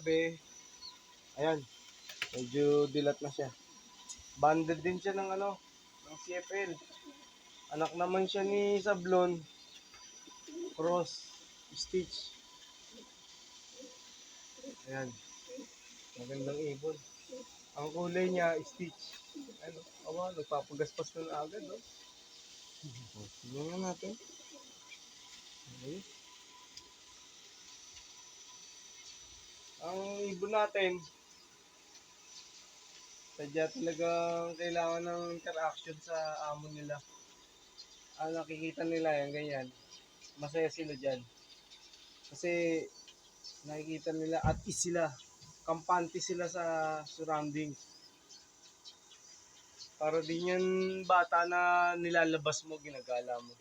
kagabi, ayan, medyo dilat na siya. Banded din siya ng ng CFL. Anak naman siya ni Sablon, cross stitch. Ayan, magandang ibon. Ang kulay niya, stitch. Ano, nagpapagaspas na agad, no? Tingnan natin. Okay. Ang ibon natin, sadya talagang kailangan ng interaction sa amo nila. Ang nakikita nila yan, ganyan. Masaya sila dyan. Kasi nakikita nila at is sila. Kampante sila sa surroundings. Para din yan bata na nilalabas mo, ginagala mo.